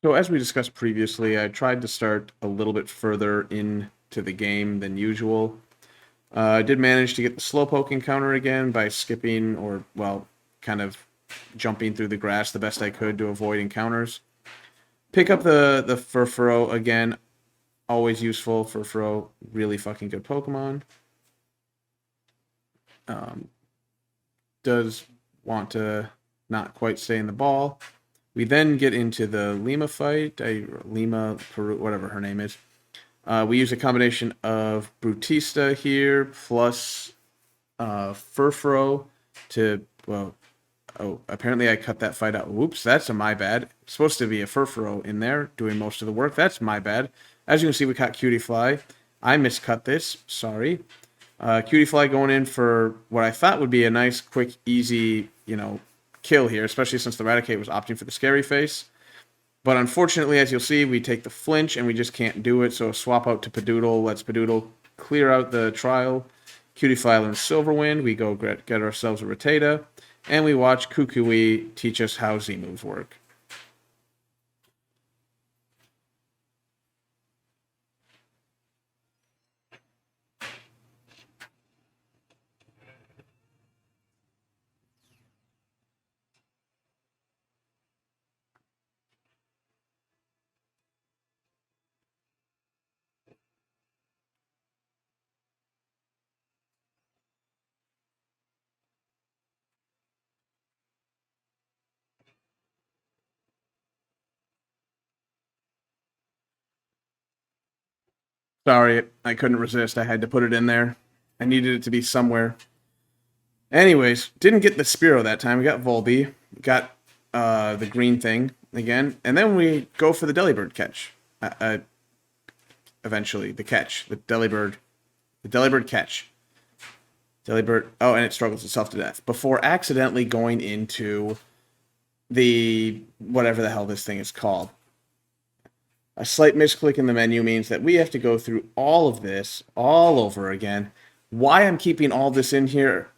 So as we discussed previously, I tried to start a little bit further into the game than usual. I did manage to get the slowpoke encounter again by skipping or, well, kind of jumping through the grass the best I could to avoid encounters. Pick up the Furfuro again, always useful. Furfuro, really fucking good Pokemon. Um, does want to not quite stay in the ball. We then get into the Lima fight, Lima, Peru, whatever her name is. We use a combination of Brutista here plus Furfuro to, well, oh, apparently I cut that fight out. Whoops, that's my bad. It's supposed to be a Furfuro in there doing most of the work. That's my bad. As you can see, we caught Cutie Fly. I miscut this. Sorry. Cutie Fly going in for what I thought would be a nice, quick, easy, kill here, especially since the Raticate was opting for the Scary Face. But unfortunately, as you'll see, we take the flinch and we just can't do it. So swap out to Padoodle. Let's Padoodle clear out the trial. Cutie Fly learns Silverwind. We go get ourselves a Rattata. And we watch Kukui teach us how Z moves work. Sorry, I couldn't resist. I had to put it in there. I needed it to be somewhere. Anyways, didn't get the Spearow that time. We got Volby. Got the green thing again. And then we go for the Delibird catch. Eventually, the catch. The Delibird catch. Delibird. Oh, and it struggles itself to death. Before accidentally going into the whatever the hell this thing is called. A slight misclick in the menu means that we have to go through all of this all over again. Why I'm keeping all this in here?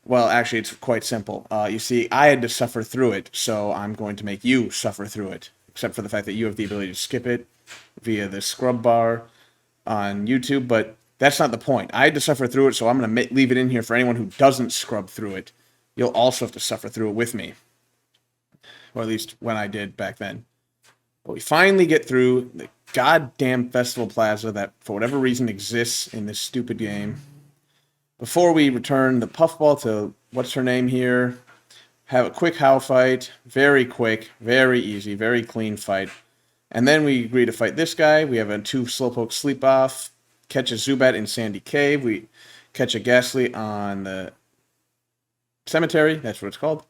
Well, actually, it's quite simple. You see, I had to suffer through it, so I'm going to make you suffer through it. Except for the fact that you have the ability to skip it via the scrub bar on YouTube, but that's not the point. I had to suffer through it, so I'm going to leave it in here for anyone who doesn't scrub through it. You'll also have to suffer through it with me. Or at least when I did back then. But we finally get through the goddamn Festival Plaza that, for whatever reason, exists in this stupid game. Before we return the Puffball to, what's her name here, have a quick Howl fight, very quick, very easy, very clean fight. And then we agree to fight this guy. We have a 2 Slowpoke Sleep Off, catch a Zubat in Sandy Cave. We catch a Ghastly on the Cemetery, that's what it's called.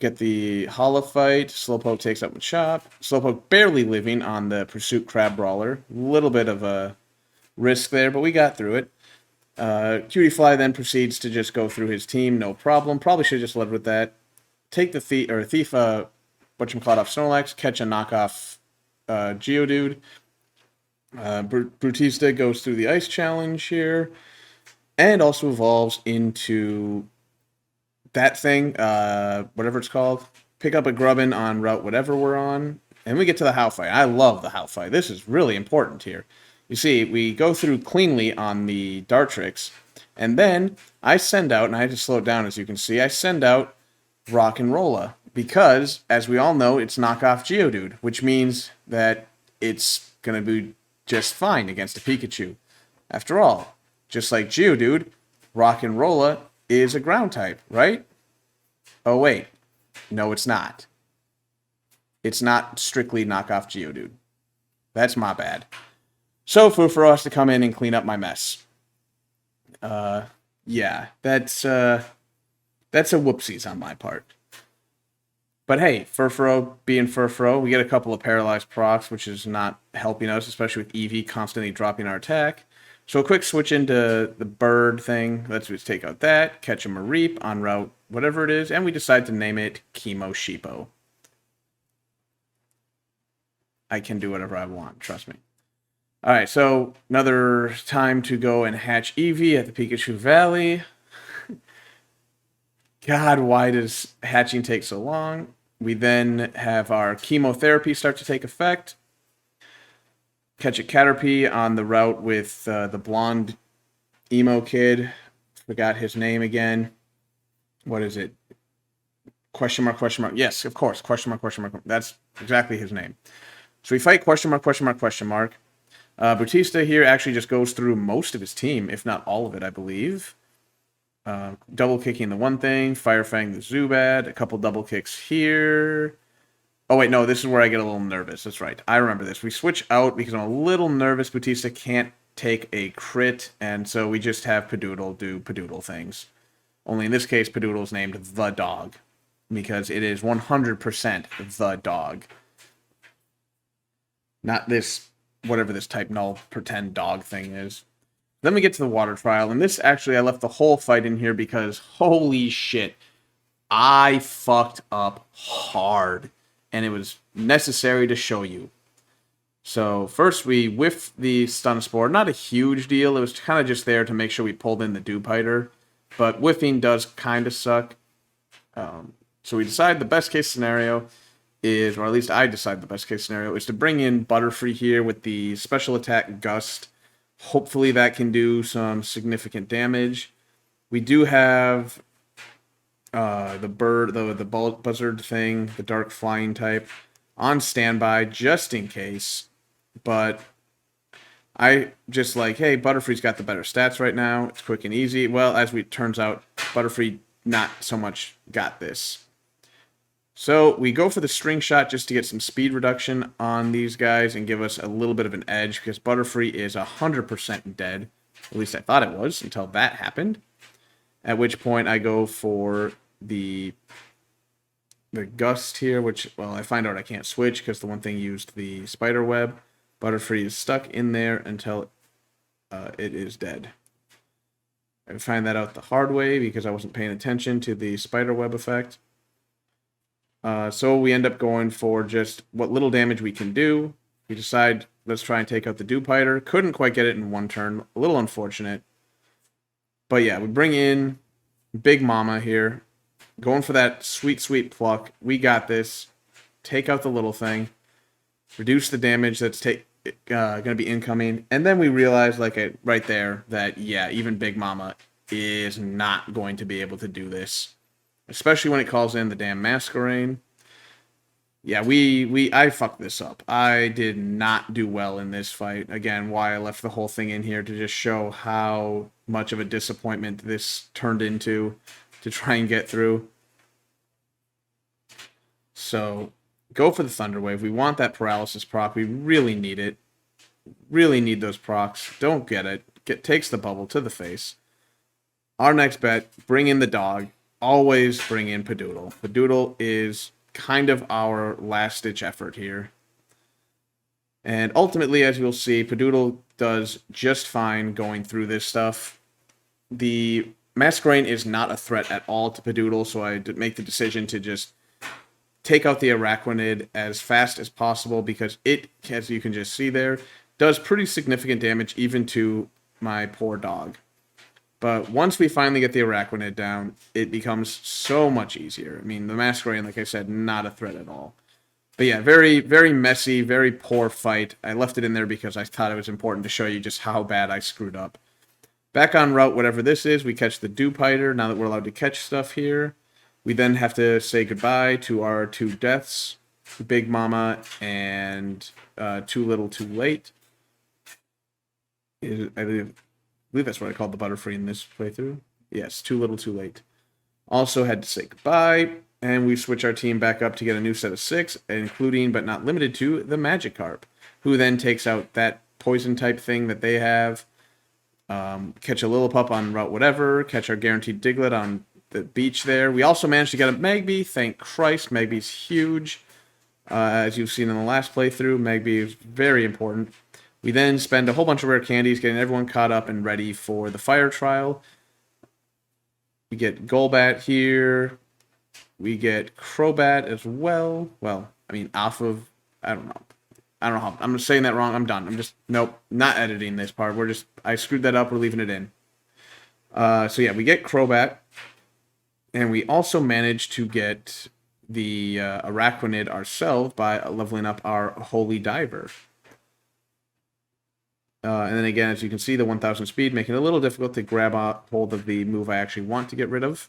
Get the Hollow fight. Slowpoke takes up with Chop. Slowpoke barely living on the Pursuit Crab Brawler. A little bit of a risk there, but we got through it. Cutie Fly then proceeds to just go through his team, no problem. Probably should have just led with that. Take the thief, whatchamacallit off Snorlax, catch a knockoff Geodude. Brutista goes through the Ice Challenge here, and also evolves into that thing, whatever it's called. Pick up a Grubbin on route whatever we're on, and we get to the Howl fight. I love the Howl fight. This is really important here. You see, we go through cleanly on the Dartrix, and then I send out, and I had to slow it down as you can see, I send out Rock and Rolla, because, as we all know, it's knockoff Geodude, which means that it's going to be just fine against a Pikachu. After all, just like Geodude, Rock and Rolla is a ground type, right? Oh, wait. No, it's not. It's not strictly knockoff Geodude. That's my bad. So Furfuro has to come in and clean up my mess. Yeah, that's a whoopsies on my part. But hey, Furfuro being Furfuro, we get a couple of paralyzed procs, which is not helping us, especially with Eevee constantly dropping our attack. So a quick switch into the bird thing. Let's just take out that, catch a Mareep on route whatever it is, and we decide to name it Chemo Sheepo. I can do whatever I want, trust me. Alright, so another time to go and hatch Eevee at the Pikachu Valley. God, why does hatching take so long? We then have our chemotherapy start to take effect. Catch a Caterpie on the route with the blonde emo kid. Forgot his name again. What is it? Question mark, question mark. Yes, of course. Question mark, question mark. That's exactly his name. So we fight question mark, question mark, question mark. Bautista here actually just goes through most of his team, if not all of it, I believe. Double kicking the one thing, Fire Fang the Zubat, a couple double kicks here. Oh, wait, no, this is where I get a little nervous. That's right. I remember this. We switch out because I'm a little nervous. Bautista can't take a crit, and so we just have Padoodle do Padoodle things. Only in this case, Padoodle is named the dog because it is 100% the dog. Not this, whatever this type null pretend dog thing is. Then we get to the water trial, and this actually, I left the whole fight in here because, holy shit, I fucked up hard, and it was necessary to show you. So first we whiff the Stun Spore, not a huge deal, it was kind of just there to make sure we pulled in the Dewpider, but whiffing does kind of suck. So we decide the best case scenario is, or at least I decide the best case scenario, is to bring in Butterfree here with the special attack Gust. Hopefully that can do some significant damage. We do have the bird, the buzzard thing, the dark flying type, on standby just in case. But I just like, hey, Butterfree's got the better stats right now. It's quick and easy. Well, as it turns out, Butterfree not so much got this. So we go for the string shot just to get some speed reduction on these guys and give us a little bit of an edge because Butterfree is 100% dead. At least I thought it was until that happened. At which point I go for the Gust here, which, well, I find out I can't switch because the one thing used the Spider Web. Butterfree is stuck in there until it is dead. I find that out the hard way because I wasn't paying attention to the Spider Web effect. So we end up going for just what little damage we can do. We decide, let's try and take out the Dewpider. Couldn't quite get it in one turn. A little unfortunate. But yeah, we bring in Big Mama here. Going for that sweet, sweet pluck. We got this. Take out the little thing. Reduce the damage that's going to be incoming. And then we realize, like right there, that, yeah, even Big Mama is not going to be able to do this. Especially when it calls in the damn Masquerain. Yeah, I fucked this up. I did not do well in this fight. Again, why I left the whole thing in here to just show how much of a disappointment this turned into to try and get through. So, go for the Thunder Wave. We want that Paralysis proc. We really need it. Really need those procs. Don't get it. Takes the bubble to the face. Our next bet, bring in the dog. Always bring in Padoodle. Padoodle is kind of our last-ditch effort here. And ultimately, as you'll see, Padoodle does just fine going through this stuff. The Masquerain is not a threat at all to Padoodle, so I make the decision to just take out the Araquanid as fast as possible because it, as you can just see there, does pretty significant damage even to my poor dog. But once we finally get the Araquanid down, it becomes so much easier. I mean, the Masquerain, like I said, not a threat at all. But yeah, very, very messy, very poor fight. I left it in there because I thought it was important to show you just how bad I screwed up. Back on route, whatever this is, we catch the Dewpider. Now that we're allowed to catch stuff here, we then have to say goodbye to our two deaths, Big Mama and Too Little Too Late. I believe that's what I called the Butterfree in this playthrough. Yes, Too Little Too Late. Also had to say goodbye, and we switch our team back up to get a new set of 6, including but not limited to the Magikarp, who then takes out that poison type thing that they have. Catch a Lillipup on route whatever, catch our guaranteed Diglett on the beach there. We also managed to get a Magby, thank Christ. Magby's huge. As you've seen in the last playthrough, Magby is very important. We then spend a whole bunch of rare candies getting everyone caught up and ready for the fire trial. We get Golbat here. We get Crobat as well. Well, I mean, off of, I don't know how, I'm just saying that wrong. I'm done. Nope, not editing this part. I screwed that up. We're leaving it in. So yeah, we get Crobat. And we also managed to get the Araquanid ourselves by leveling up our Holy Diver. And then again, as you can see, the 1000 speed, making it a little difficult to grab a hold of the move I actually want to get rid of.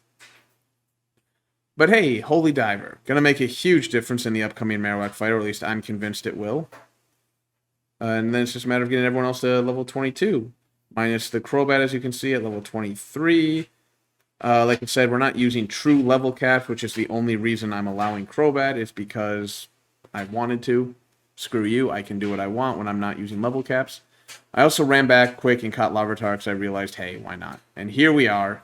But hey, Holy Diver. Going to make a huge difference in the upcoming Marowak fight, or at least I'm convinced it will. And then it's just a matter of getting everyone else to level 22. Minus the Crobat, as you can see, at level 23. Like I said, we're not using true level caps, which is the only reason I'm allowing Crobat, is because I wanted to. Screw you, I can do what I want when I'm not using level caps. I also ran back quick and caught Larvitar because I realized, hey, why not? And here we are.